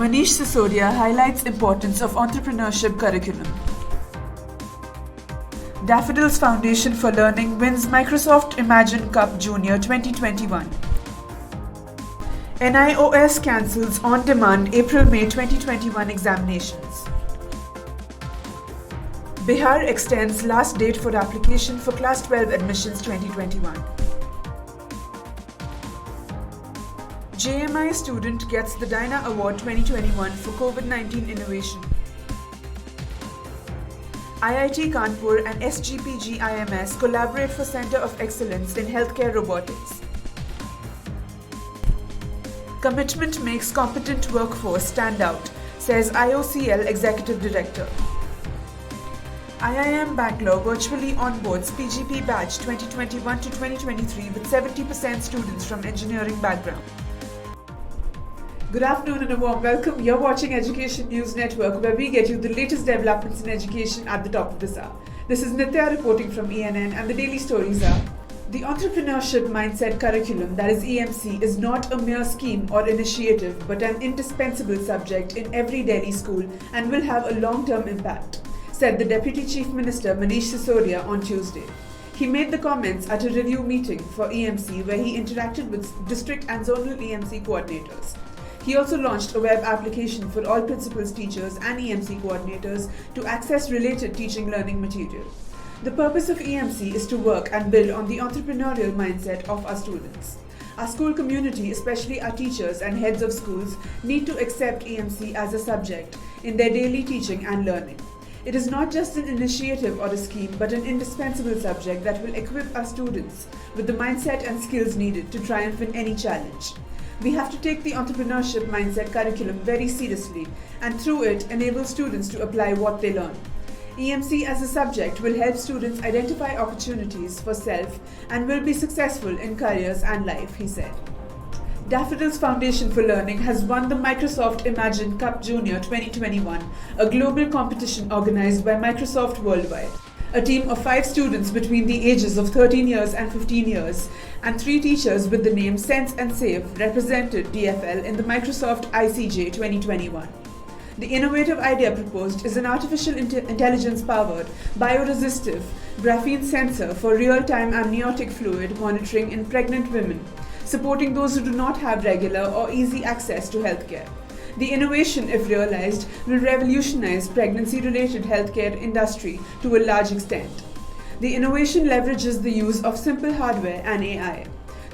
Manish Sisodia highlights importance of entrepreneurship curriculum. Daffodils Foundation for Learning wins Microsoft Imagine Cup Junior 2021. NIOS cancels on-demand April-May 2021 examinations. Bihar extends last date for application for Class 12 admissions 2021. JMI student gets the Dyna Award 2021 for COVID-19 innovation. IIT Kanpur and SGPG IMS collaborate for Center of Excellence in Healthcare Robotics. Commitment makes competent workforce stand out, says IOCL Executive Director. IIM Bangalore virtually onboards PGP batch 2021 to 2023 with 70% students from engineering background. Good afternoon and a warm welcome. You're watching Education News Network, where we get you the latest developments in education at the top of this hour. This is Nitya reporting from ENN, and the daily stories are: the Entrepreneurship Mindset Curriculum, that is EMC, is not a mere scheme or initiative but an indispensable subject in every Delhi school and will have a long-term impact, said the Deputy Chief Minister Manish Sisodia on Tuesday. He made the comments at a review meeting for EMC where he interacted with district and zonal EMC coordinators. He also launched a web application for all principals, teachers and EMC coordinators to access related teaching learning material. The purpose of EMC is to work and build on the entrepreneurial mindset of our students. Our school community, especially our teachers and heads of schools, need to accept EMC as a subject in their daily teaching and learning. It is not just an initiative or a scheme, but an indispensable subject that will equip our students with the mindset and skills needed to triumph in any challenge. We have to take the entrepreneurship mindset curriculum very seriously and through it enable students to apply what they learn. EMC as a subject will help students identify opportunities for self and will be successful in careers and life, he said. Daffodils Foundation for Learning has won the Microsoft Imagine Cup Junior 2021, a global competition organized by Microsoft Worldwide. A team of 5 students between the ages of 13 years and 15 years and 3 teachers with the name Sense and Save represented DFL in the Microsoft ICJ 2021. The innovative idea proposed is an artificial intelligence-powered, bioresistive graphene sensor for real-time amniotic fluid monitoring in pregnant women, supporting those who do not have regular or easy access to healthcare. The innovation, if realized, will revolutionize pregnancy-related healthcare industry to a large extent. The innovation leverages the use of simple hardware and AI.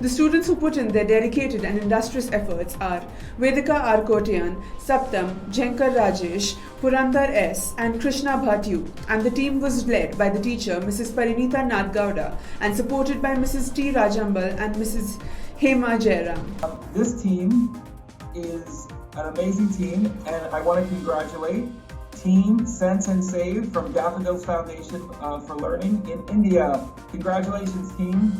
The students who put in their dedicated and industrious efforts are Vedika R. Kotian, Saptam, Jenkar Rajesh, Purandar S. and Krishna Bhatyu, and the team was led by the teacher Mrs. Parinita Nath and supported by Mrs. T. Rajambal and Mrs. Hema Jairam. This team is an amazing team, and I want to congratulate Team Sense and Save from Daffodils Foundation for Learning in India. Congratulations, team.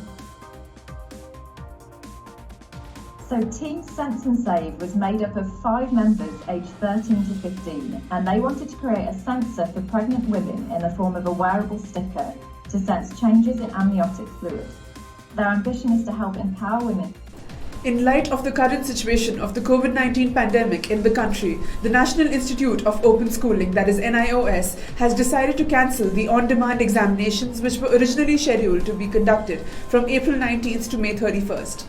So Team Sense and Save was made up of 5 members aged 13 to 15, and they wanted to create a sensor for pregnant women in the form of a wearable sticker to sense changes in amniotic fluid. Their ambition is to help empower women. In light of the current situation of the COVID-19 pandemic in the country, the National Institute of Open Schooling, that is NIOS, has decided to cancel the on-demand examinations which were originally scheduled to be conducted from April 19th to May 31st.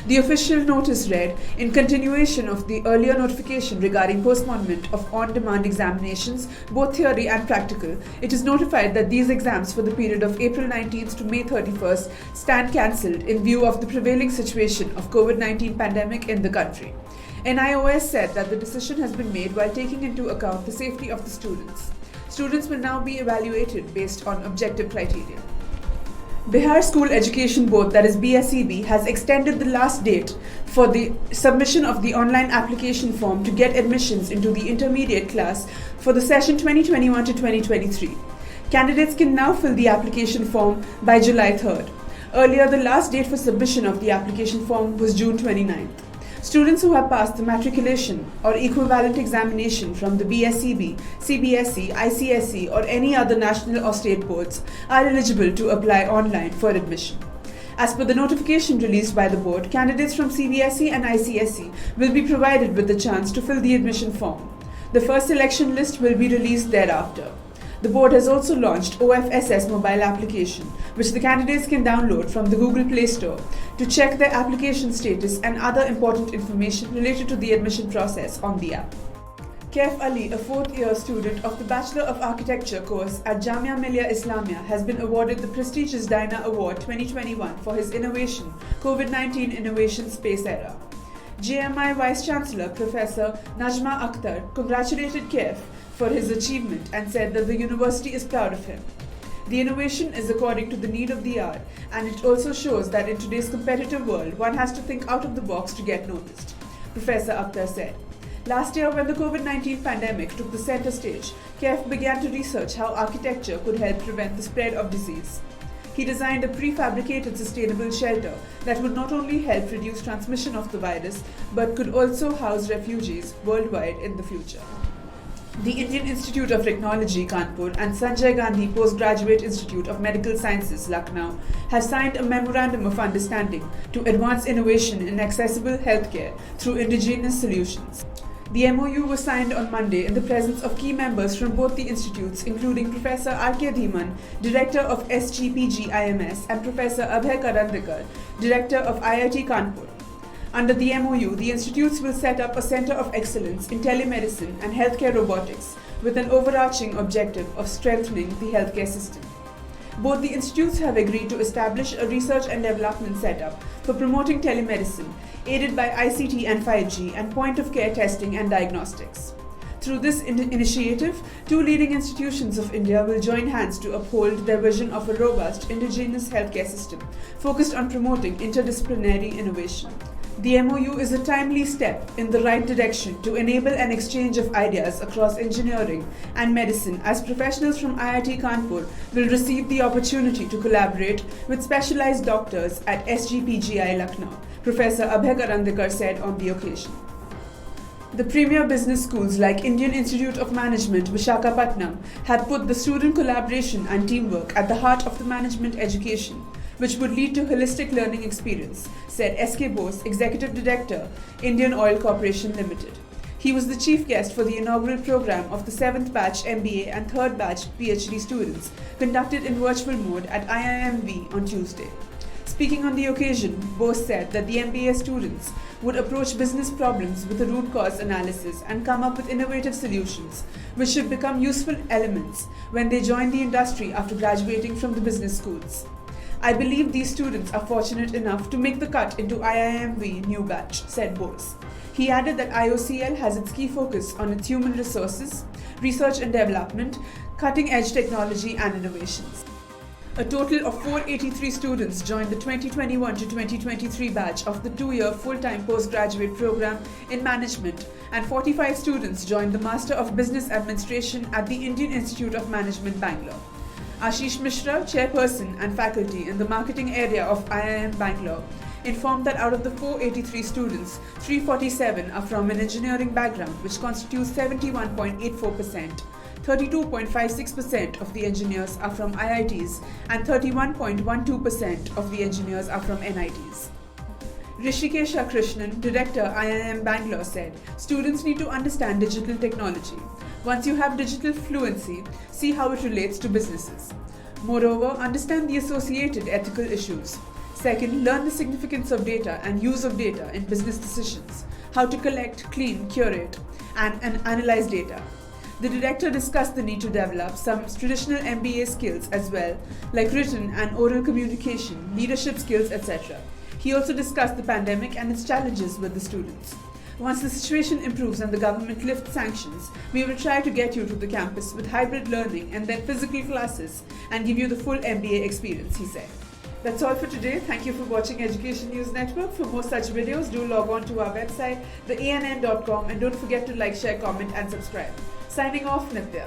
The official notice read, in continuation of the earlier notification regarding postponement of on-demand examinations, both theory and practical, it is notified that these exams for the period of April 19th to May 31st stand cancelled in view of the prevailing situation of COVID-19 pandemic in the country. NIOS said that the decision has been made while taking into account the safety of the students. Students will now be evaluated based on objective criteria. Bihar School Education Board, that is BSEB, has extended the last date for the submission of the online application form to get admissions into the intermediate class for the session 2021 to 2023. Candidates can now fill the application form by July 3rd. Earlier, the last date for submission of the application form was June 29th. Students who have passed the matriculation or equivalent examination from the BSEB, CBSE, ICSE or any other national or state boards are eligible to apply online for admission. As per the notification released by the board, candidates from CBSE and ICSE will be provided with the chance to fill the admission form. The first selection list will be released thereafter. The board has also launched OFSS mobile application, which the candidates can download from the Google Play Store to check their application status and other important information related to the admission process on the app. Kaif Ali, a fourth-year student of the Bachelor of Architecture course at Jamia Millia Islamia, has been awarded the prestigious Dyna Award 2021 for his innovation, COVID-19 Innovation Space Era. JMI Vice-Chancellor Professor Najma Akhtar congratulated Kaif for his achievement and said that the university is proud of him. The innovation is according to the need of the hour, and it also shows that in today's competitive world, one has to think out of the box to get noticed, Professor Akhtar said. Last year, when the COVID-19 pandemic took the center stage, Kaif began to research how architecture could help prevent the spread of disease. He designed a prefabricated sustainable shelter that would not only help reduce transmission of the virus, but could also house refugees worldwide in the future. The Indian Institute of Technology, Kanpur, and Sanjay Gandhi Postgraduate Institute of Medical Sciences, Lucknow, have signed a Memorandum of Understanding to advance innovation in accessible healthcare through indigenous solutions. The MOU was signed on Monday in the presence of key members from both the institutes, including Professor R.K. Dhiman, Director of SGPG IMS, and Professor Abhay Karandikar, Director of IIT Kanpur. Under the MOU, the institutes will set up a Center of Excellence in Telemedicine and Healthcare Robotics with an overarching objective of strengthening the healthcare system. Both the institutes have agreed to establish a research and development setup for promoting telemedicine, aided by ICT and 5G and point-of-care testing and diagnostics. Through this initiative, two leading institutions of India will join hands to uphold their vision of a robust indigenous healthcare system focused on promoting interdisciplinary innovation. The MOU is a timely step in the right direction to enable an exchange of ideas across engineering and medicine, as professionals from IIT Kanpur will receive the opportunity to collaborate with specialized doctors at SGPGI Lucknow, Professor Abhay Karandikar said on the occasion. The premier business schools like Indian Institute of Management, Visakhapatnam, have put the student collaboration and teamwork at the heart of the management education, which would lead to holistic learning experience, said S.K. Bose, Executive Director, Indian Oil Corporation Limited. He was the chief guest for the inaugural program of the 7th batch MBA and 3rd batch PhD students, conducted in virtual mode at IIMV on Tuesday. Speaking on the occasion, Bose said that the MBA students would approach business problems with a root cause analysis and come up with innovative solutions, which should become useful elements when they join the industry after graduating from the business schools. I believe these students are fortunate enough to make the cut into IIMV new batch, said Bose. He added that IOCL has its key focus on its human resources, research and development, cutting-edge technology and innovations. A total of 483 students joined the 2021 to 2023 batch of the 2-year full-time postgraduate program in management, and 45 students joined the Master of Business Administration at the Indian Institute of Management, Bangalore. Ashish Mishra, chairperson and faculty in the marketing area of IIM Bangalore, informed that out of the 483 students, 347 are from an engineering background, which constitutes 71.84%. 32.56% of the engineers are from IITs and 31.12% of the engineers are from NITs. Rishikesha Krishnan, Director IIM Bangalore, said, students need to understand digital technology. Once you have digital fluency, see how it relates to businesses. Moreover, understand the associated ethical issues. Second, learn the significance of data and use of data in business decisions, how to collect, clean, curate, and analyze data. The director discussed the need to develop some traditional MBA skills as well, like written and oral communication, leadership skills, etc. He also discussed the pandemic and its challenges with the students. Once the situation improves and the government lifts sanctions, we will try to get you to the campus with hybrid learning and then physical classes and give you the full MBA experience, he said. That's all for today. Thank you for watching Education News Network. For more such videos, do log on to our website, theann.com, and don't forget to like, share, comment and subscribe. Signing off, Nitya.